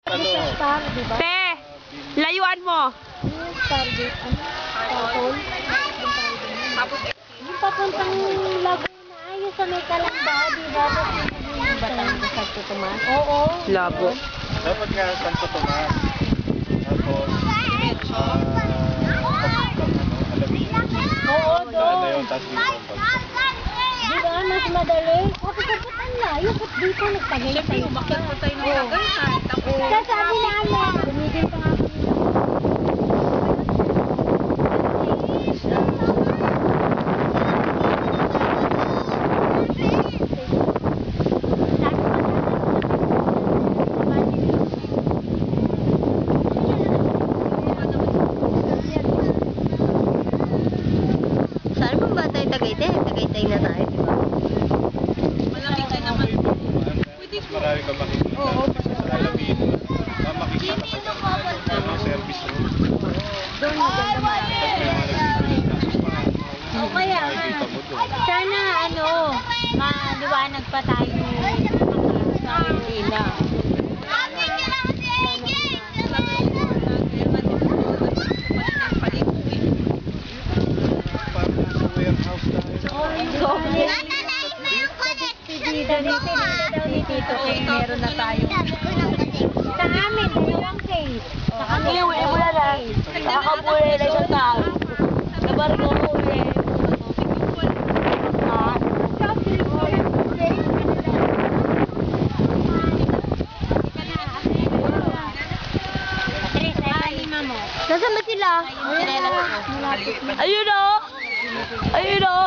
Star, di ba? Te, layuan mo. Yung Stargate, Tatol. Yung papuntang Laguna, yung sa may Kalamba, di ba? Yung Batangas sa Tutumas. Oo. Labo. Dapat nga Santo Tomas. Tapos, Oo, doon. yun, tapos dito. Di ba? Mas madali. Kasi kapag ang layo, ba't dito nagtagay tayo? Siyempre, umakyat po tayo ng Cagayan. Tapos, Sasabi namin, bumigil pa nga kami. Saan bang ba tayo Tagaytay? Tagaytay na tayo, di ba? malaki ka naman. Mas marami ka makikita. Kasi sa Alamino, makikita ka sa mga service road. Doon maganda marami. Tapos may mga nagbibigay ng sus mga O kaya nga, makikita mo doon. sana maliwanag pa tayo sa Manila. Parang nasa warehouse tayo. Tito, meron na tayo. Sa amin, dalawang case. Sa kanila, wala na. Nakakapulay na isang tao. Nabargo ko ulit. Nasaan ba sila? Ayun o! Ayun o!